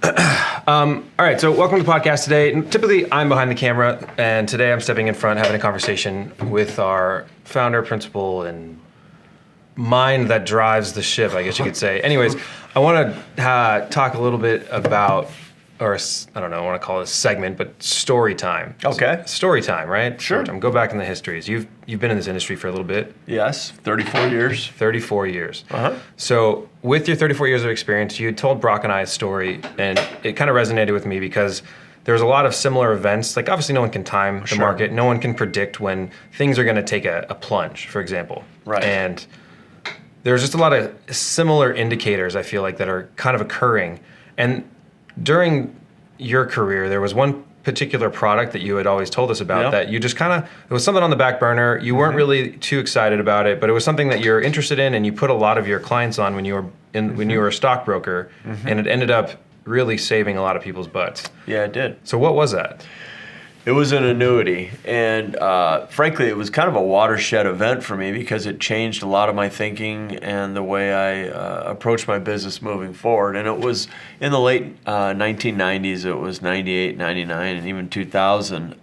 All right, so welcome to the podcast today. And typically, I'm behind the camera, and today I'm stepping in front, having a conversation with our founder, principal, and mind that drives the ship, I guess you could say. Anyways, I want to talk a little bit about, or I don't know, I want to call it a segment, but story time. Okay. Story time, right? Sure. Go back in the histories. You've been in this industry for a little bit. Yes, 34 years. 34 years. Uh-huh. So with your 34 years of experience, you had told Brock and I a story, and it kind of resonated with me because there was a lot of similar events. Like, obviously no one can time the market. No one can predict when things are going to take a plunge, for example. Right. And there's just a lot of similar indicators, I feel like, that are kind of occurring. And during your career, there was one particular product that you had always told us about that you just kind of, it was something on the back burner. You weren't really too excited about it, but it was something that you're interested in, and you put a lot of your clients on when you were a stockbroker, and it ended up really saving a lot of people's butts. Yeah, it did. So what was that? It was an annuity, and frankly, it was kind of a watershed event for me because it changed a lot of my thinking and the way I approached my business moving forward. And it was in the late 1990s, it was 98, 99, and even 2000.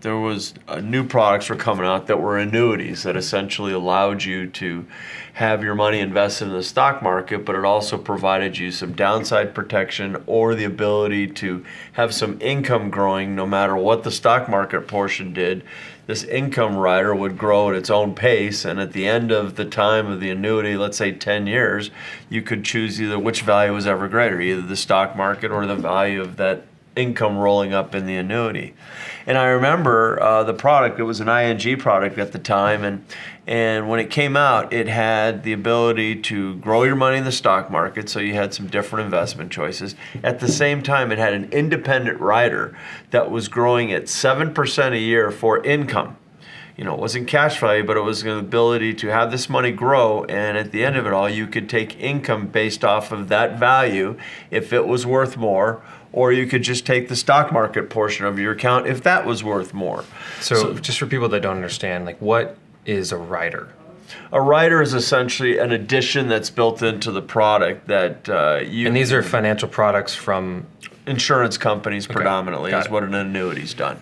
There was new products were coming out that were annuities that essentially allowed you to have your money invested in the stock market, but it also provided you some downside protection or the ability to have some income growing no matter what the stock market portion did. This income rider would grow at its own pace, and at the end of the time of the annuity, let's say 10 years, you could choose either which value was ever greater, either the stock market or the value of that income rolling up in the annuity. And I remember the product, it was an ING product at the time, and when it came out, it had the ability to grow your money in the stock market, so you had some different investment choices. At the same time, it had an independent rider that was growing at 7% a year for income. You know, it wasn't cash value, but it was the ability to have this money grow, and at the end of it all, you could take income based off of that value if it was worth more, or you could just take the stock market portion of your account if that was worth more. So just for people that don't understand, like, what is a rider? A rider is essentially an addition that's built into the product that you... And these are financial products from... Insurance companies predominantly is what an annuity's done.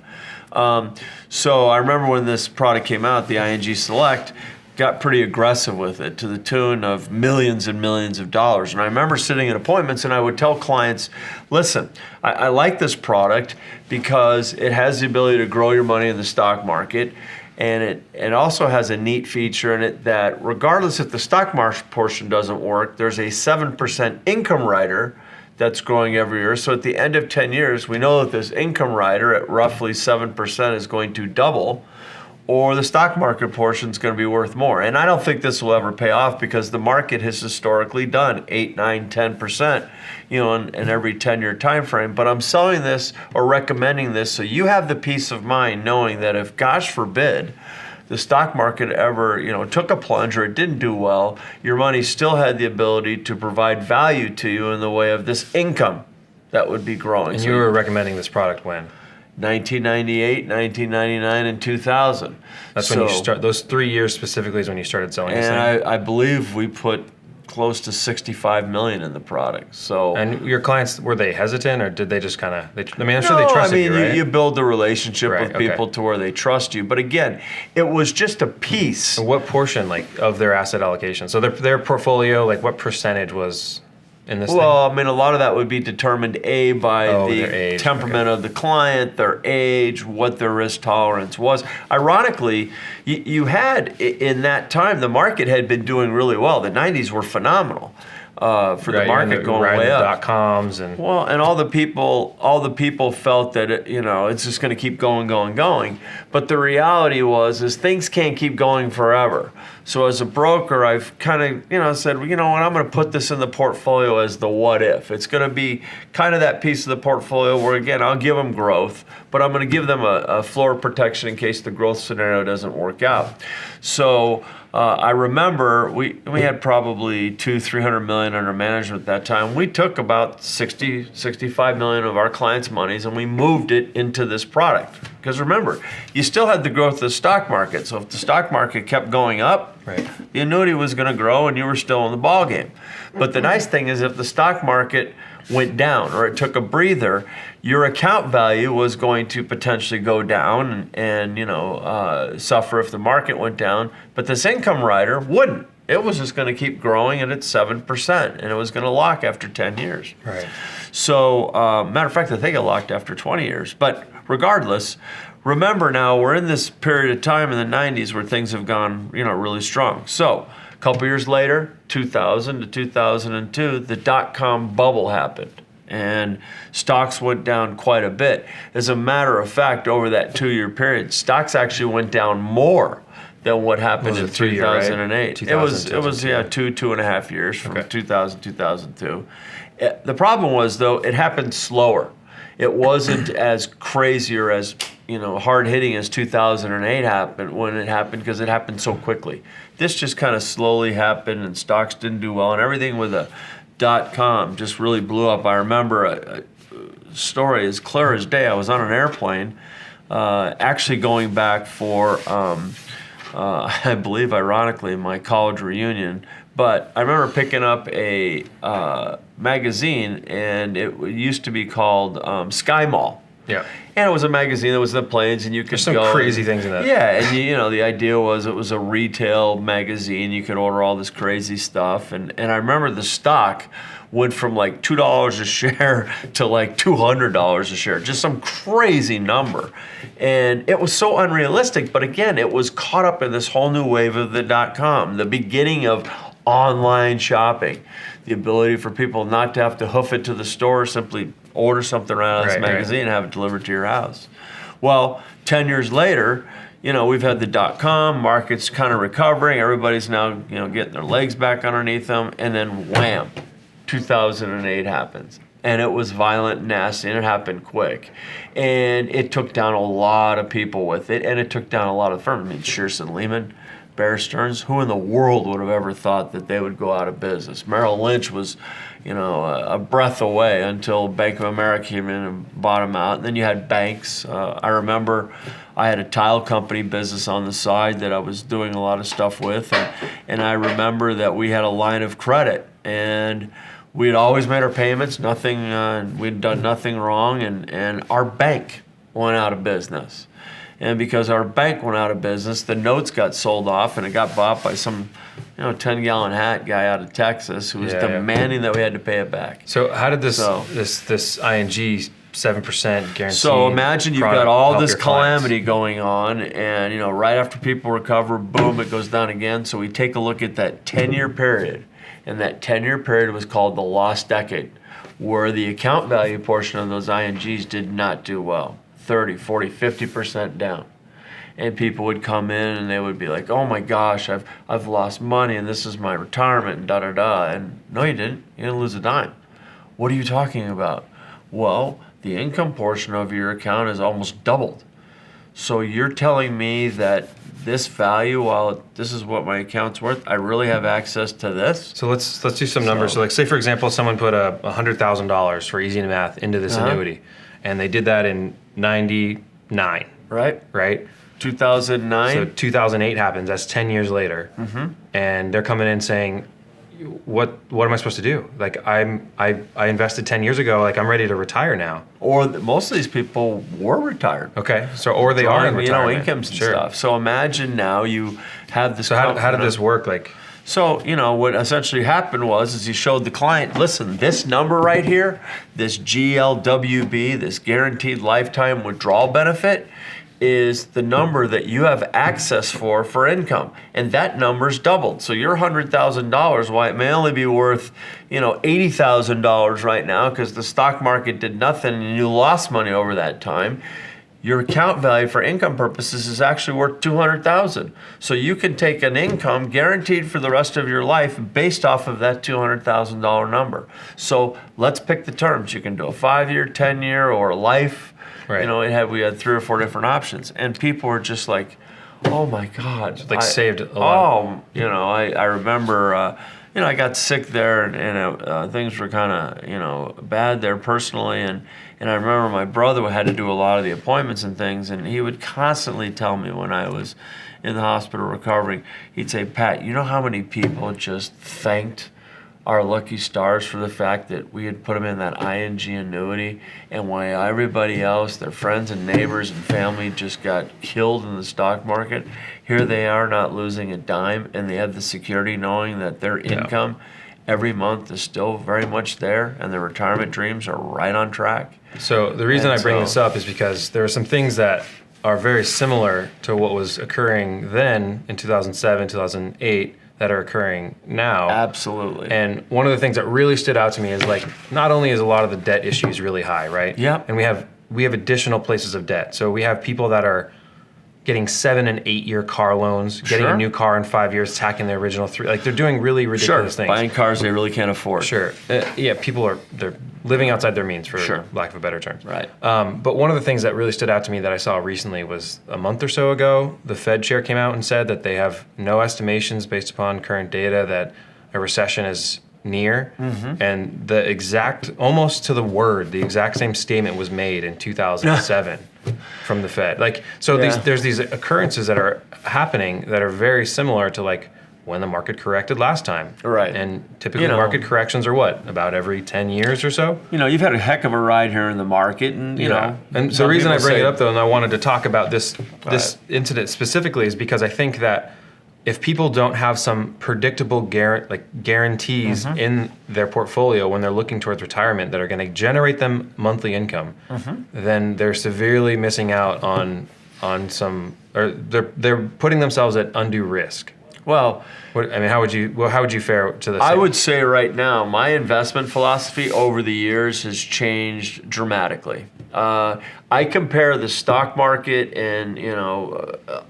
So I remember when this product came out, the ING Select got pretty aggressive with it to the tune of millions and millions of dollars. And I remember sitting in appointments and I would tell clients, listen, I like this product because it has the ability to grow your money in the stock market. And it also has a neat feature in it that regardless if the stock market portion doesn't work, there's a 7% income rider that's growing every year. So at the end of 10 years, we know that this income rider at roughly 7% is going to double, or the stock market portion is going to be worth more. And I don't think this will ever pay off because the market has historically done 8, 9, 10%, in every 10-year time frame. But I'm selling this or recommending this so you have the peace of mind knowing that if, gosh forbid, the stock market ever, took a plunge or it didn't do well, your money still had the ability to provide value to you in the way of this income that would be growing. And you were recommending this product when? 1998, 1999, and 2000. That's when you start. Those 3 years specifically is when you started selling this thing. And I believe we put close to $65 million in the product. So. And your clients, were they hesitant, or did they just kind of? I'm sure they trusted you, right? You build the relationship with people to where they trust you. But again, it was just a piece. And what portion, of their asset allocation? So their portfolio, what percentage was in this thing? Well, a lot of that would be determined by the temperament of the client, their age, what their risk tolerance was. Ironically, you had, in that time, the market had been doing really well. The 90s were phenomenal for the market going way up. .coms and all the people felt that it's just going to keep going. But the reality is things can't keep going forever. So as a broker, I've kind of said, well, I'm going to put this in the portfolio as the what if. It's going to be kind of that piece of the portfolio where, again, I'll give them growth, but I'm going to give them a floor protection in case the growth scenario doesn't work out. So I remember we had probably $200-300 million under management at that time. We took about $65 million of our clients' monies and we moved it into this product. Because remember, you still had the growth of the stock market. So if the stock market kept going up, Right. the annuity was going to grow and you were still in the ball game. But the nice thing is if the stock market went down or it took a breather, your account value was going to potentially go down and suffer if the market went down. But this income rider wouldn't. It was just going to keep growing at its 7%, and it was going to lock after 10 years. Right. So, matter of fact, I think it locked after 20 years. But regardless, remember now we're in this period of time in the 90s where things have gone, really strong. So, a couple years later, 2000 to 2002, the dot-com bubble happened. And stocks went down quite a bit. As a matter of fact, over that 2-year period, stocks actually went down more than what happened in 2008. Right? It was 2.5 years from 2000 to 2002. The problem was, though, it happened slower. It wasn't as crazy or as hard hitting as 2008 happened when it happened, because it happened so quickly. This just kind of slowly happened, and stocks didn't do well, and everything with a .com just really blew up. I remember a story as clear as day. I was on an airplane, actually going back for. I believe, ironically, my college reunion. But I remember picking up a magazine, and it used to be called Sky Mall. Yeah. And it was a magazine that was in the planes, and you could There's some go. crazy things in that. Yeah, and the idea was it was a retail magazine. You could order all this crazy stuff. And I remember the stock went from like $2 a share to like $200 a share, just some crazy number. And it was so unrealistic, but again, it was caught up in this whole new wave of the .com, the beginning of online shopping, the ability for people not to have to hoof it to the store, simply order something right out of this magazine and have it delivered to your house. Well, 10 years later, we've had the .com, market's kind of recovering, everybody's now, getting their legs back underneath them, and then wham, 2008 happens. And it was violent and nasty, and it happened quick. And it took down a lot of people with it, and it took down a lot of firms. I mean, Shearson Lehman, Bear Stearns, who in the world would have ever thought that they would go out of business? Merrill Lynch was, a breath away until Bank of America came in and bought them out. And then you had banks. I remember I had a tile company business on the side that I was doing a lot of stuff with. And I remember that we had a line of credit. And we had always made our payments, we'd done nothing wrong, and our bank went out of business. And because our bank went out of business, the notes got sold off, and it got bought by some 10-gallon hat guy out of Texas who was demanding that we had to pay it back. So how did this ING 7% guarantee? So imagine you've got all this calamity going on, and right after people recover, boom, it goes down again. So we take a look at that 10-year period. And that 10-year period was called the lost decade, where the account value portion of those INGs did not do well, 30, 40, 50% down. And people would come in and they would be like, oh my gosh, I've lost money and this is my retirement and da-da-da. And no, you didn't. You didn't lose a dime. What are you talking about? Well, the income portion of your account is almost doubled. So you're telling me that this value, while this is what my account's worth, I really have access to this? So let's do some numbers. So like, say for example, someone put $100,000 for easy math into this annuity, and they did that in 99. Right? 2009. So 2008 happens. That's 10 years later, and they're coming in saying, what am I supposed to do? Like I invested 10 years ago. Like I'm ready to retire now. Or most of these people were retired. Okay, so or they are in retirement. Incomes and stuff. So imagine now you have this. So how did this work? Like, so what essentially happened is you showed the client, listen, this number right here, this GLWB, this guaranteed lifetime withdrawal benefit, is the number that you have access for income, and that number's doubled. So your $100,000, while it may only be worth $80,000 right now because the stock market did nothing and you lost money over that time, your account value for income purposes is actually worth $200,000. So you can take an income guaranteed for the rest of your life based off of that $200,000 number. So let's pick the terms. You can do a 5-year, 10-year, or a life. Right. We had 3 or 4 different options, and people were just like, "Oh my God!" Saved a lot. I remember, I got sick there, and things were kind of, bad there personally, and I remember my brother had to do a lot of the appointments and things, and he would constantly tell me when I was in the hospital recovering, he'd say, Pat, you know how many people just thanked our lucky stars for the fact that we had put them in that ING annuity, and why everybody else, their friends and neighbors and family, just got killed in the stock market. Here they are not losing a dime, and they have the security knowing that their income every month is still very much there, and their retirement dreams are right on track. So the reason I bring this up is because there are some things that are very similar to what was occurring then in 2007, 2008, that are occurring now. Absolutely. And one of the things that really stood out to me is, like, not only is a lot of the debt issues really high, right? Yep. And we have additional places of debt. So we have people that are getting 7 and 8 year car loans, getting a new car in 5 years, tacking their original 3. Like, they're doing really ridiculous things. Buying cars they really can't afford. Sure. They're living outside their means, for lack of a better term. Right. But one of the things that really stood out to me that I saw recently was a month or so ago, the Fed chair came out and said that they have no estimations based upon current data that a recession is near. And the exact, almost to the word, the exact same statement was made in 2007 from the Fed. Like, so there's these occurrences that are happening that are very similar to, like, when the market corrected last time. Right. And typically market corrections are what? About every 10 years or so? You've had a heck of a ride here in the market, and, you know. And the reason I bring it up, though, and I wanted to talk about this incident specifically, is because I think that if people don't have some predictable guarantees in their portfolio when they're looking towards retirement that are going to generate them monthly income, then they're severely missing out on some, or they're putting themselves at undue risk. Well, how would you fare to this? I would say right now, my investment philosophy over the years has changed dramatically. I compare the stock market and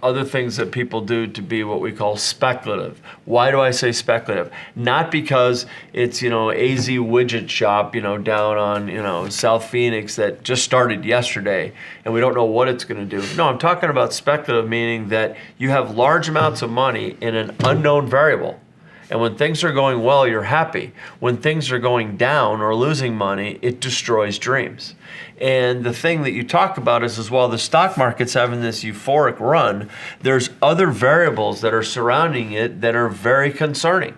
other things that people do to be what we call speculative. Why do I say speculative? Not because it's AZ Widget Shop down on South Phoenix that just started yesterday and we don't know what it's going to do. No, I'm talking about speculative, meaning that you have large amounts of money in an unknown variable. And when things are going well, you're happy. When things are going down or losing money, it destroys dreams. And the thing that you talk about is while the stock market's having this euphoric run, there's other variables that are surrounding it that are very concerning.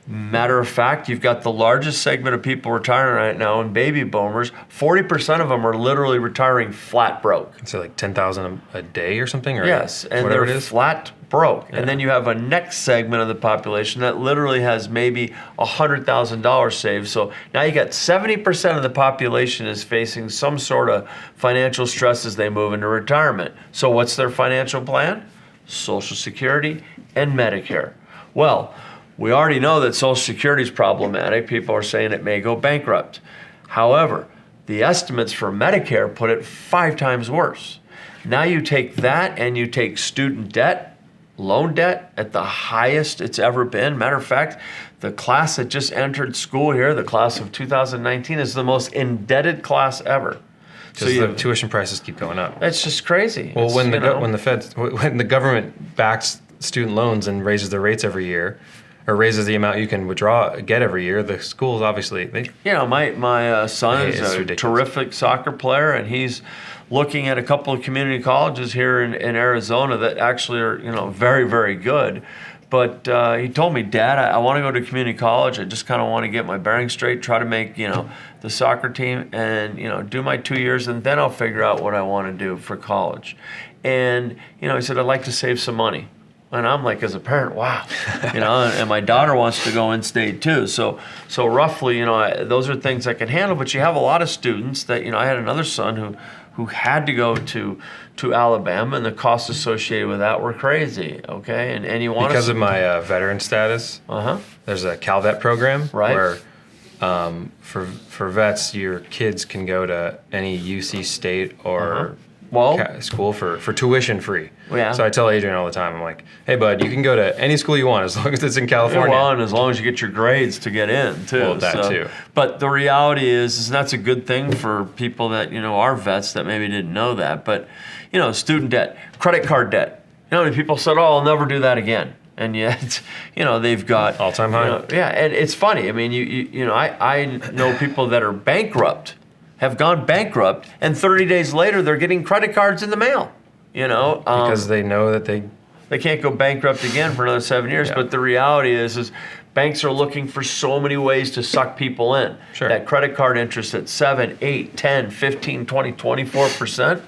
Matter of fact, you've got the largest segment of people retiring right now in baby boomers. 40% of them are literally retiring flat broke. So like $10,000 a day or something? Or yes, and they're flat broke. Yeah. And then you have a next segment of the population that literally has maybe $100,000 saved. So now you got 70% of the population is facing some sort of financial stress as they move into retirement. So what's their financial plan? Social Security and Medicare. Well, we already know that Social Security is problematic. People are saying it may go bankrupt. However, the estimates for Medicare put it 5 times worse. Now you take that and you take student debt, loan debt at the highest it's ever been. Matter of fact, the class that just entered school here, the class of 2019, is the most indebted class ever. So the tuition prices keep going up. It's just crazy. Well, when the government backs student loans and raises the rates every year, or raises the amount you can get every year, the schools obviously my son is a terrific soccer player, and he's looking at a couple of community colleges here in Arizona that actually are very, very good. But he told me, Dad, I want to go to community college. I just kind of want to get my bearings straight, try to make the soccer team, and do my 2 years, and then I'll figure out what I want to do for college. And he said, I'd like to save some money. And I'm like, as a parent, wow, and my daughter wants to go in-state too. So roughly, those are things I can handle. But you have a lot of students that, I had another son who had to go to Alabama, and the costs associated with that were crazy. Okay, and you want because of my veteran status. There's a CalVet program where for vets, your kids can go to any UC State or school for tuition free. Yeah. So I tell Adrian all the time, I'm like, hey bud, you can go to any school you want as long as it's in California. Well, and as long as you get your grades to get in too. Well, that too. But the reality is that's a good thing for people that are vets that maybe didn't know that. But student debt, credit card debt. Many people said, oh, I'll never do that again. And yet, they've got All-time high. Yeah, and it's funny. I mean, I know people that are bankrupt, have gone bankrupt, and 30 days later they're getting credit cards in the mail. Because they know that they can't go bankrupt again for another 7 years. Yeah. But the reality is banks are looking for so many ways to suck people in. Sure. That credit card interest at 7, 8, 10, 15, 20, 24%.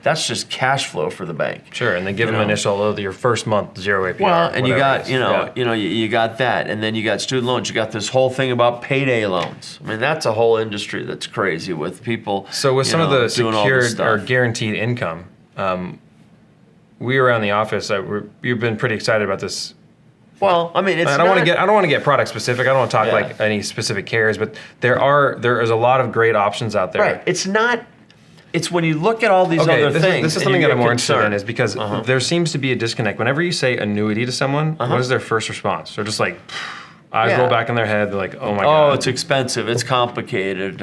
That's just cash flow for the bank. Sure, and they give them initial your first month 0 APR. Well, and you got yeah. you got that, and then you got student loans. You got this whole thing about payday loans. I mean, that's a whole industry that's crazy with people. So with some of the doing all this secured or stuff. guaranteed income, we around the office, you've been pretty excited about this. Well, I mean, I don't want to get product specific. I don't want to talk like any specific carriers, but there is a lot of great options out there. Right. It's not. It's when you look at all these other things. This is something that I'm more interested in, is because there seems to be a disconnect. Whenever you say annuity to someone, what is their first response? They're just like, eyes roll back in their head. They're like, oh my God. Oh, it's expensive. It's complicated.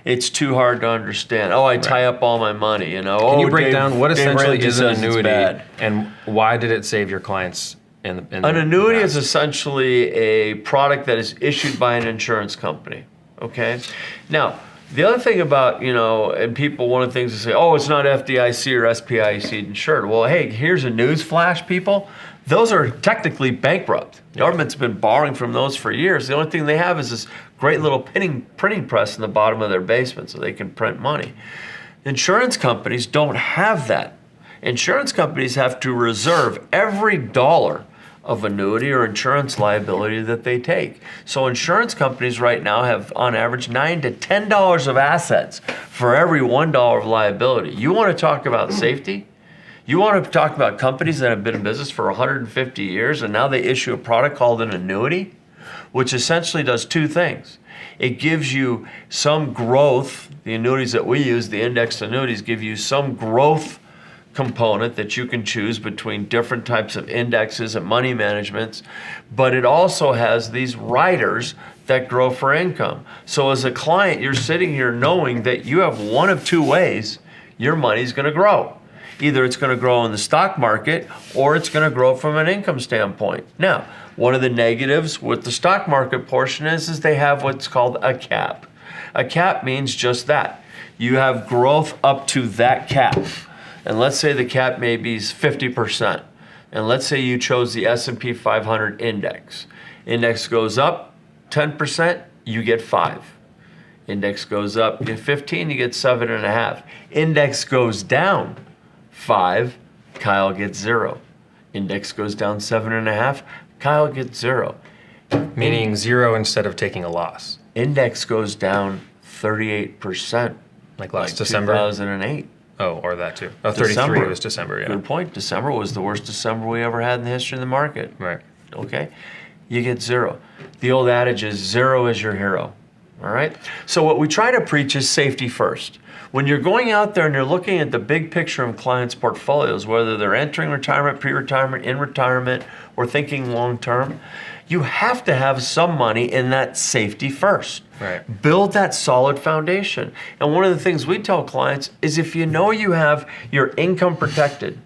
It's too hard to understand. Oh, I tie up all my money. Can you break down what essentially is an annuity bad. and why did it save your clients in An annuity is essentially a product that is issued by an insurance company. Okay? Now, the other thing about, and people, one of the things they say, oh, it's not FDIC or SPIC insured. Well, hey, here's a news flash, people. Those are technically bankrupt. The government's been borrowing from those for years. The only thing they have is this great little printing press in the bottom of their basement so they can print money. Insurance companies don't have that. Insurance companies have to reserve every dollar of annuity or insurance liability that they take. So insurance companies right now have on average $9 to $10 of assets for every $1 of liability. You want to talk about safety? You want to talk about companies that have been in business for 150 years and now they issue a product called an annuity, which essentially does two things. It gives you some growth. The annuities that we use, the indexed annuities, give you some growth component that you can choose between different types of indexes and money managements, but it also has these riders that grow for income. So as a client, you're sitting here knowing that you have one of two ways your money's going to grow. Either it's going to grow in the stock market or it's going to grow from an income standpoint. Now, one of the negatives with the stock market portion is they have what's called a cap. A cap means just that. You have growth up to that cap. And let's say the cap maybe is 50%. And let's say you chose the S&P 500 index. Index goes up 10%, you get 5. Index goes up, you get 15, you get 7.5. Index goes down 5, Kyle gets 0. Index goes down 7.5, Kyle gets 0. Meaning 0 instead of taking a loss. Index goes down 38%. Like last December? 2008. Oh, or that too. Oh, 33 December. was December, yeah. Good point. December was the worst December we ever had in the history of the market. Right. Okay? You get 0. The old adage is 0 is your hero. All right? So what we try to preach is safety first. When you're going out there and you're looking at the big picture of clients' portfolios, whether they're entering retirement, pre-retirement, in retirement, or thinking long term, you have to have some money in that safety first. Right. Build that solid foundation. And one of the things we tell clients is if you know you have your income protected,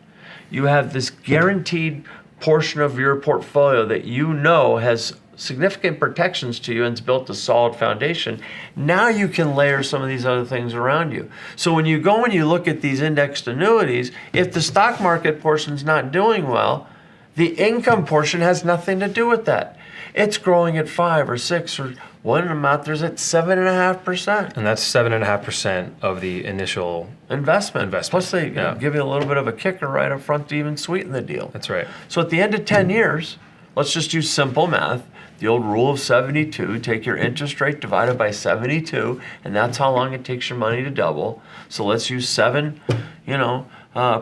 you have this guaranteed portion of your portfolio that you know has significant protections to you and it's built a solid foundation, now you can layer some of these other things around you. So when you go and you look at these indexed annuities, if the stock market portion's not doing well, the income portion has nothing to do with that. It's growing at 5 or 6 or one of them out there's at 7.5%. And that's 7.5% of the initial investment. Plus they Yeah. give you a little bit of a kicker right up front to even sweeten the deal. That's right. So at the end of 10 years, let's just use simple math. The old rule of 72, take your interest rate divided by 72, and that's how long it takes your money to double. So let's use 7,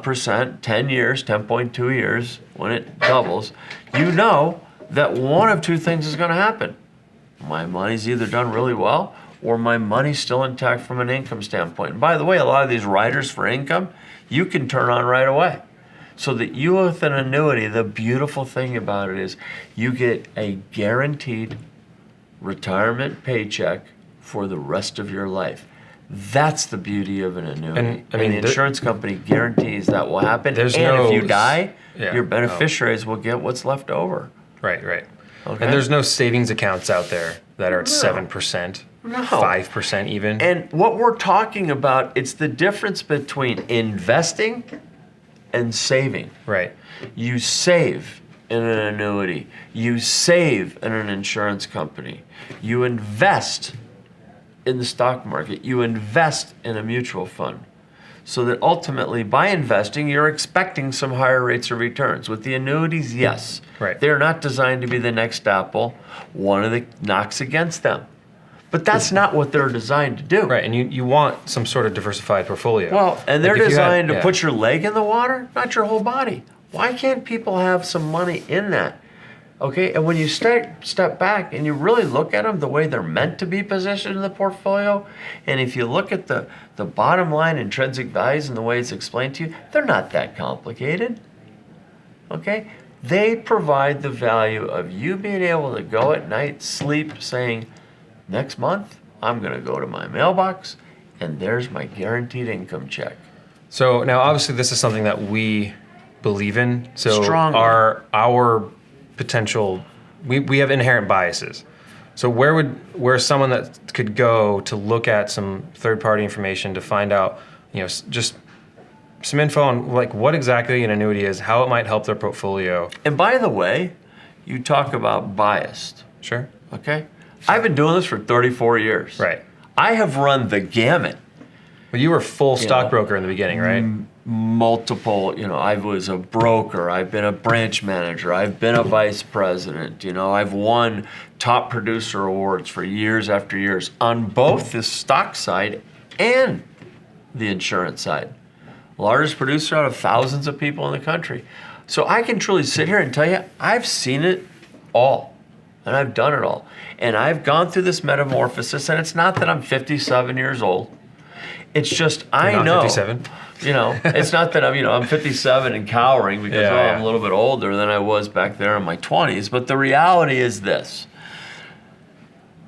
percent, 10 years, 10.2 years, when it doubles. You know that one of two things is going to happen. My money's either done really well or my money's still intact from an income standpoint. And by the way, a lot of these riders for income, you can turn on right away. So that you with an annuity, the beautiful thing about it is you get a guaranteed retirement paycheck for the rest of your life. That's the beauty of an annuity. And, I mean, the insurance company guarantees that will happen. There's and no- if you die, Yeah. your beneficiaries will get what's left over. Right, right. Okay? And there's no savings accounts out there that are at No. 7%, No. 5% even. And what we're talking about, it's the difference between investing and saving. Right. You save in an annuity. You save in an insurance company. You invest in the stock market. You invest in a mutual fund. So that ultimately, by investing, you're expecting some higher rates of returns. With the annuities, yes. Right. They're not designed to be the next Apple. One of the knocks against them. But that's not what they're designed to do. Right, and you want some sort of diversified portfolio. Well, and they're Like if you had- designed to yeah. put your leg in the water, not your whole body. Why can't people have some money in that? Okay, and when you step back and you really look at them the way they're meant to be positioned in the portfolio, and if you look at the bottom line intrinsic values and the way it's explained to you, they're not that complicated. Okay? They provide the value of you being able to go at night, sleep, saying, next month, I'm going to go to my mailbox, and there's my guaranteed income check. So now, obviously, this is something that we believe in. So Strongly. our potential, we have inherent biases. So where someone that could go to look at some third-party information to find out, just some info on like what exactly an annuity is, how it might help their portfolio. And by the way, you talk about biased, Sure. okay? I've been doing this for 34 years. Right. I have run the gamut. Well, you were full know, stockbroker in the beginning, right? Multiple, I was a broker, I've been a branch manager, I've been a vice president, I've won top producer awards for years after years on both the stock side and the insurance side. Largest producer out of thousands of people in the country. So I can truly sit here and tell you, I've seen it all. And I've done it all. And I've gone through this metamorphosis, and it's not that I'm 57 years old. It's just I You're not know. 57? It's not that I'm 57 and cowering because Yeah. I'm a little bit older than I was back there in my 20s. But the reality is this.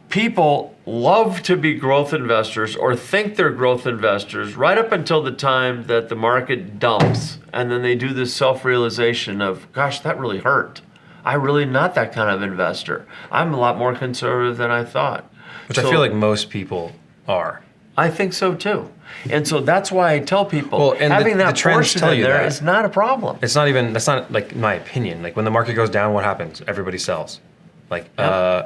People love to be growth investors or think they're growth investors right up until the time that the market dumps. And then they do this self-realization of, gosh, that really hurt. I'm really not that kind of investor. I'm a lot more conservative than I thought. Which I feel like most people are. I think so too. And so that's why I tell people Well, and having the that trends portion tell in you there that. is not a problem. That's not like my opinion. Like when the market goes down, what happens? Everybody sells. Like,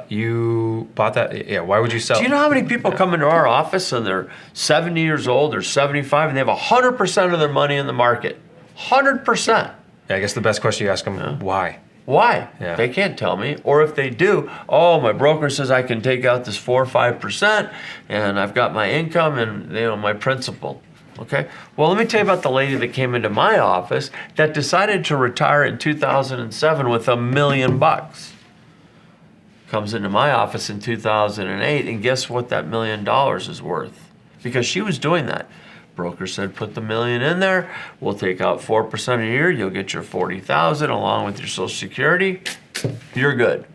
you bought that? Yeah, why would you sell? Do you know how many people come into our office and they're 70 years old or 75 and they have 100% of their money in the market? 100%. Yeah, I guess the best question you ask them, why? Why? Yeah. They can't tell me. Or if they do, my broker says I can take out this 4 or 5% and I've got my income and my principal. Okay? Well, let me tell you about the lady that came into my office that decided to retire in 2007 with $1 million. Comes into my office in 2008, and guess what that $1 million is worth? Because she was doing that. Broker said, put the $1 million in there. We'll take out 4% a year. You'll get your $40,000 along with your Social Security. You're good.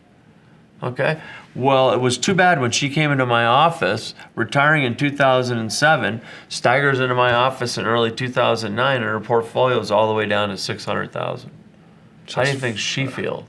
Okay? Well, it was too bad when she came into my office, retiring in 2007, staggers into my office in early 2009, and her portfolio is all the way down to $600,000. How do you think she feel?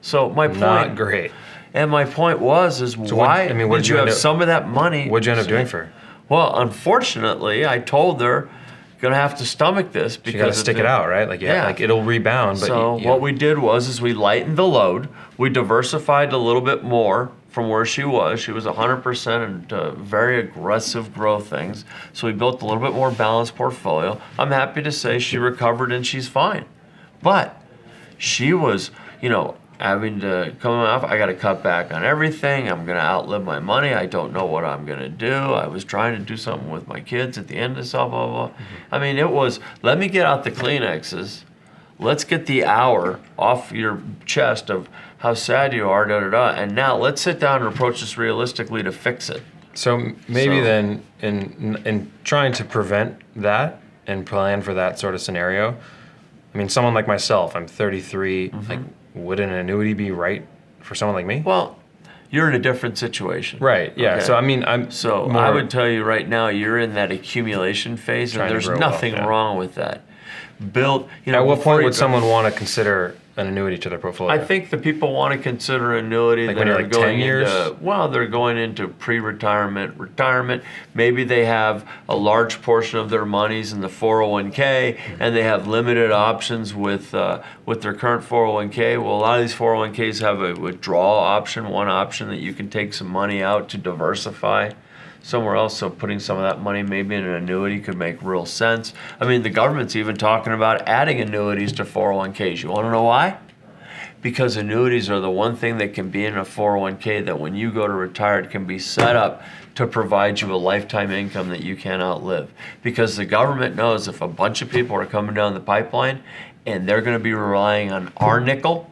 So my point. Not great. And my point was, why what did you have some of that money? What'd you end up doing for her? Well, unfortunately, I told her, you're going to have to stomach this because You got to stick it out, right? Like, like it'll rebound. But so what we did was we lightened the load. We diversified a little bit more from where she was. She was 100% into very aggressive growth things. So we built a little bit more balanced portfolio. I'm happy to say she recovered and she's fine. But she was, having to come off, I got to cut back on everything. I'm going to outlive my money. I don't know what I'm going to do. I was trying to do something with my kids at the end of this, blah, blah, blah. I mean, it was, let me get out the Kleenexes. Let's get the hour off your chest of how sad you are, da, da, da. And now let's sit down and approach this realistically to fix it. So maybe then in trying to prevent that and plan for that sort of scenario, I mean, someone like myself, I'm 33, like, would an annuity be right for someone like me? Well, you're in a different situation. Right, yeah. Okay? So, I mean, I would tell you right now, you're in that accumulation phase, and there's nothing wrong with that. At what point would someone want to consider an annuity to their portfolio? I think the people want to consider annuity Like that when you're are like going 10 years? they're going into pre-retirement, retirement. Maybe they have a large portion of their monies in the 401k, and they have limited options with their current 401k. Well, a lot of these 401ks have a withdrawal option, one option that you can take some money out to diversify somewhere else. So putting some of that money maybe in an annuity could make real sense. I mean, the government's even talking about adding annuities to 401ks. You want to know why? Because annuities are the one thing that can be in a 401k that when you go to retire, it can be set up to provide you a lifetime income that you can't outlive. Because the government knows if a bunch of people are coming down the pipeline and they're going to be relying on our nickel,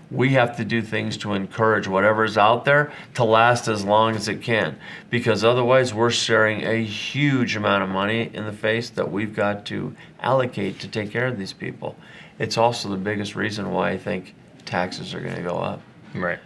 we have to do things to encourage whatever's out there to last as long as it can. Because otherwise we're sharing a huge amount of money in the face that we've got to allocate to take care of these people. It's also the biggest reason why I think taxes are going to go up. Right.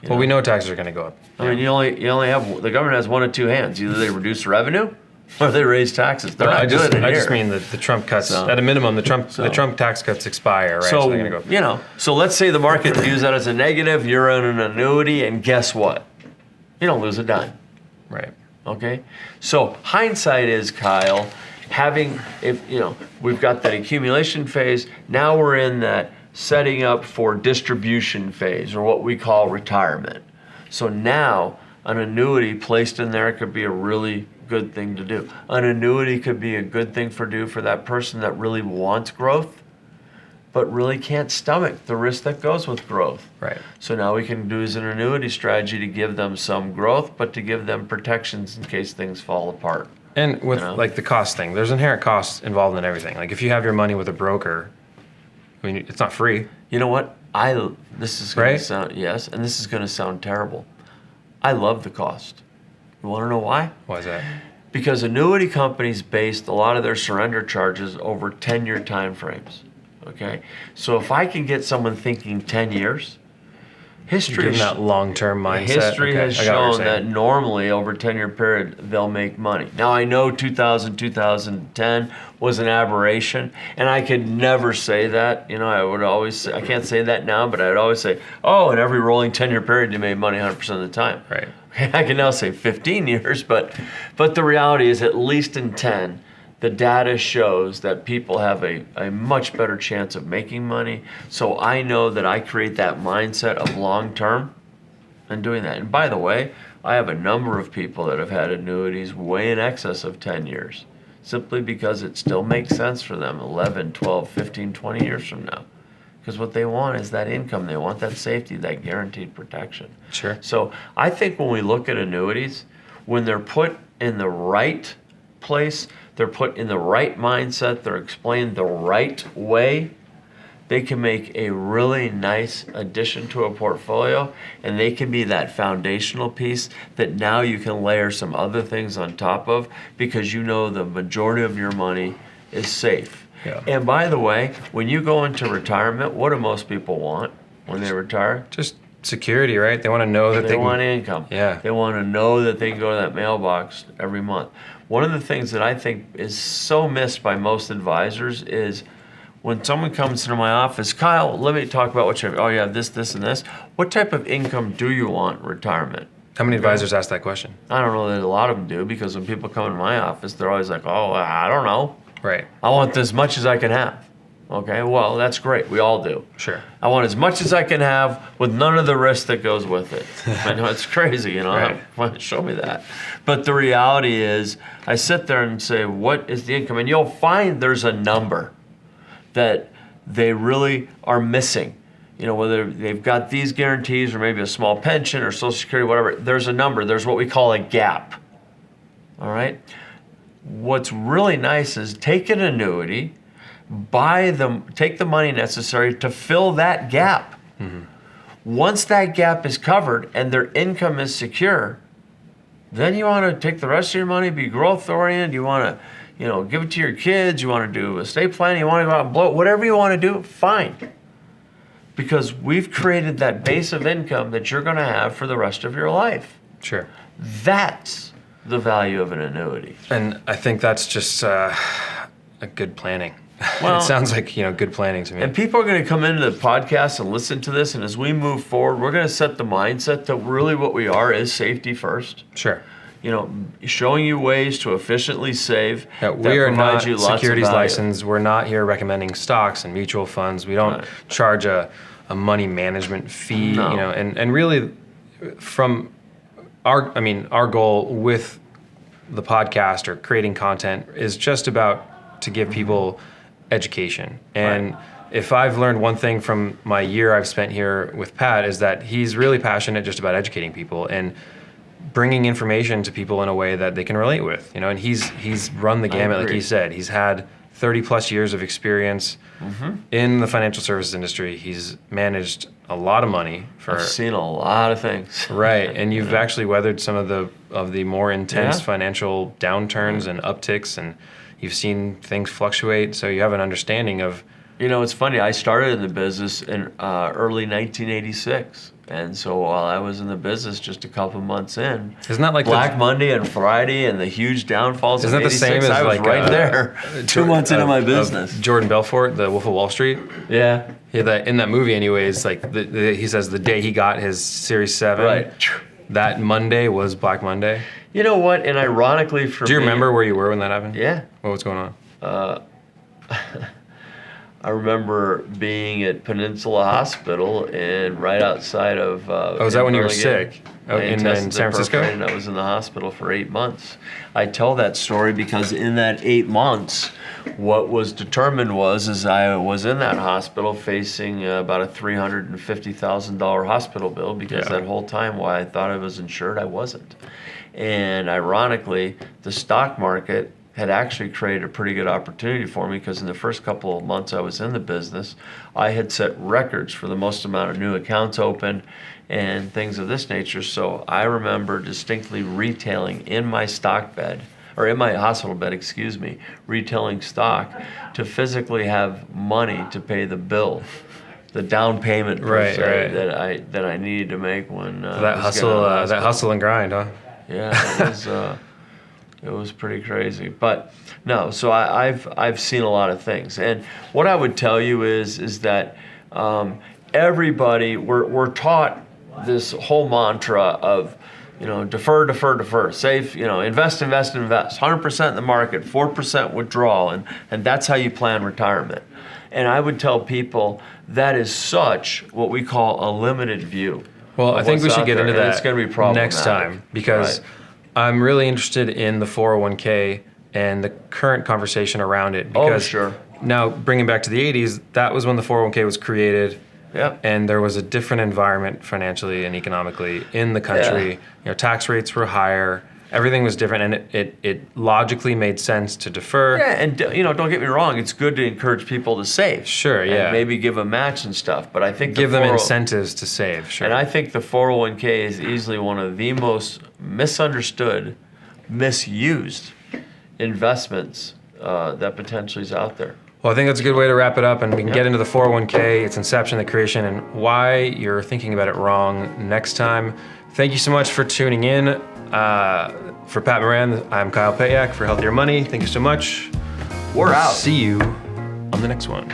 Well, we know taxes are going to go up. I mean, you only have, the government has one of two hands. Either they reduce revenue or they raise taxes. They're not doing it here. I just mean that the Trump cuts, at a minimum, the Trump tax cuts expire, right? So, they're going to go. So let's say the market views that as a negative, you're in an annuity, and guess what? You don't lose a dime. Right. Okay? So hindsight is, Kyle, we've got that accumulation phase, now we're in that setting up for distribution phase, or what we call retirement. So now an annuity placed in there could be a really good thing to do. An annuity could be a good thing for that person that really wants growth, but really can't stomach the risk that goes with growth. Right. So now we can do as an annuity strategy to give them some growth, but to give them protections in case things fall apart. And with like the cost thing, there's inherent costs involved in everything. Like if you have your money with a broker, I mean, it's not free. You know what? This is going to sound, yes, and this is going to sound terrible. I love the cost. You want to know why? Why is that? Because annuity companies based a lot of their surrender charges over 10-year time frames. Okay? So if I can get someone thinking 10 years, history Given that long-term mindset. History has shown that normally over a 10-year period they'll make money. Now I know 2010 was an aberration, and I could never say that. I can't say that now, but I'd always say, oh, in every rolling 10-year period you made money 100% of the time. Right. I can now say 15 years, but the reality is at least in 10, the data shows that people have a much better chance of making money. So I know that I create that mindset of long term and doing that. And by the way, I have a number of people that have had annuities way in excess of 10 years, simply because it still makes sense for them 11, 12, 15, 20 years from now. Because what they want is that income. They want that safety, that guaranteed protection. Sure. So I think when we look at annuities, when they're put in the right place, they're put in the right mindset, they're explained the right way, they can make a really nice addition to a portfolio, and they can be that foundational piece that now you can layer some other things on top of, because you know the majority of your money is safe. Yeah. And by the way, when you go into retirement, what do most people want when they retire? Just security, right? They want to know that They want income. Yeah. They want to know that they can go to that mailbox every month. One of the things that I think is so missed by most advisors is when someone comes into my office, Kyle, let me talk about what you have. Oh, you have this, this, and this. What type of income do you want in retirement? How many advisors ask that question? I don't know that a lot of them do, because when people come into my office, they're always like, oh, I don't know. Right. I want as much as I can have. Okay, well, that's great. We all do. Sure. I want as much as I can have with none of the risk that goes with it. I know it's crazy, Right. Show me that. But the reality is, I sit there and say, what is the income? And you'll find there's a number that they really are missing. Whether they've got these guarantees or maybe a small pension or Social Security, whatever, there's a number. There's what we call a gap. All right? What's really nice is take an annuity, take the money necessary to fill that gap. Mm-hmm. Once that gap is covered and their income is secure, then you want to take the rest of your money, be growth oriented. You want to, give it to your kids. You want to do estate planning. You want to go out and blow it. Whatever you want to do, fine. Because we've created that base of income that you're going to have for the rest of your life. Sure. That's the value of an annuity. And I think that's just a good planning. Well, it sounds like, good planning to me. And people are going to come into the podcast and listen to this, and as we move forward, we're going to set the mindset that really what we are is safety first. Sure. Showing you ways to efficiently save. We are not securities licensed. We're not here recommending stocks and mutual funds. We don't charge a money management fee. No. And really, from our goal with the podcast or creating content is just about to give people education. And if I've learned one thing from my year I've spent here with Pat is that he's really passionate just about educating people and bringing information to people in a way that they can relate with. And he's run the gamut, like he said. He's had 30 plus years of experience in the financial services industry. He's managed a lot of money. I've seen a lot of things. Right, and you've actually weathered some of the more intense financial downturns and upticks, and you've seen things fluctuate, so you have an understanding of... It's funny, I started in the business in early 1986. And so while I was in the business just a couple months in, isn't that like Black Monday and Friday and the huge downfalls isn't of 86, that the same as I was like right there 2 months into my business. Jordan Belfort, the Wolf of Wall Street? Yeah. In that movie anyways, like he says the day he got his Series 7, that Monday was Black Monday. You know what? And ironically for me... Do you remember where you were when that happened? Yeah. What was going on? I remember being at Peninsula Hospital and right outside of... was that when you were sick? In San Francisco? And I was in the hospital for 8 months. I tell that story because in that 8 months, what was determined was I was in that hospital facing about a $350,000 hospital bill because that whole time while I thought I was insured, I wasn't. And ironically, the stock market had actually created a pretty good opportunity for me because in the first couple of months I was in the business, I had set records for the most amount of new accounts opened and things of this nature. So I remember distinctly retailing in my stock bed, or in my hospital bed, retailing stock to physically have money to pay the bill, the down payment that I needed to make when that hustle and grind, huh? Yeah, it was pretty crazy. But no, so I've seen a lot of things, and what I would tell you is that everybody we're taught this whole mantra of defer, save, invest, 100% in the market, 4% withdrawal, and that's how you plan retirement. And I would tell people that is such what we call a limited view. Well, I think we should get into that it's going to be problematic next time because I'm really interested in the 401k and the current conversation around it. Because now, bringing back to the 80s, that was when the 401k was created. Yep. And there was a different environment financially and economically in the country. Tax rates were higher. Everything was different, and it logically made sense to defer. Yeah, and don't get me wrong, it's good to encourage people to save. Sure, yeah. And maybe give a match and stuff, but I think give them incentives to save. Sure. And I think the 401k is easily one of the most misunderstood, misused investments that potentially is out there. Well, I think that's a good way to wrap it up, and we can get into the 401k, its inception, the creation, and why you're thinking about it wrong next time. Thank you so much for tuning in. For Pat Moran, I'm Kyle Payak for Healthier Money. Thank you so much. We're out. See you on the next one.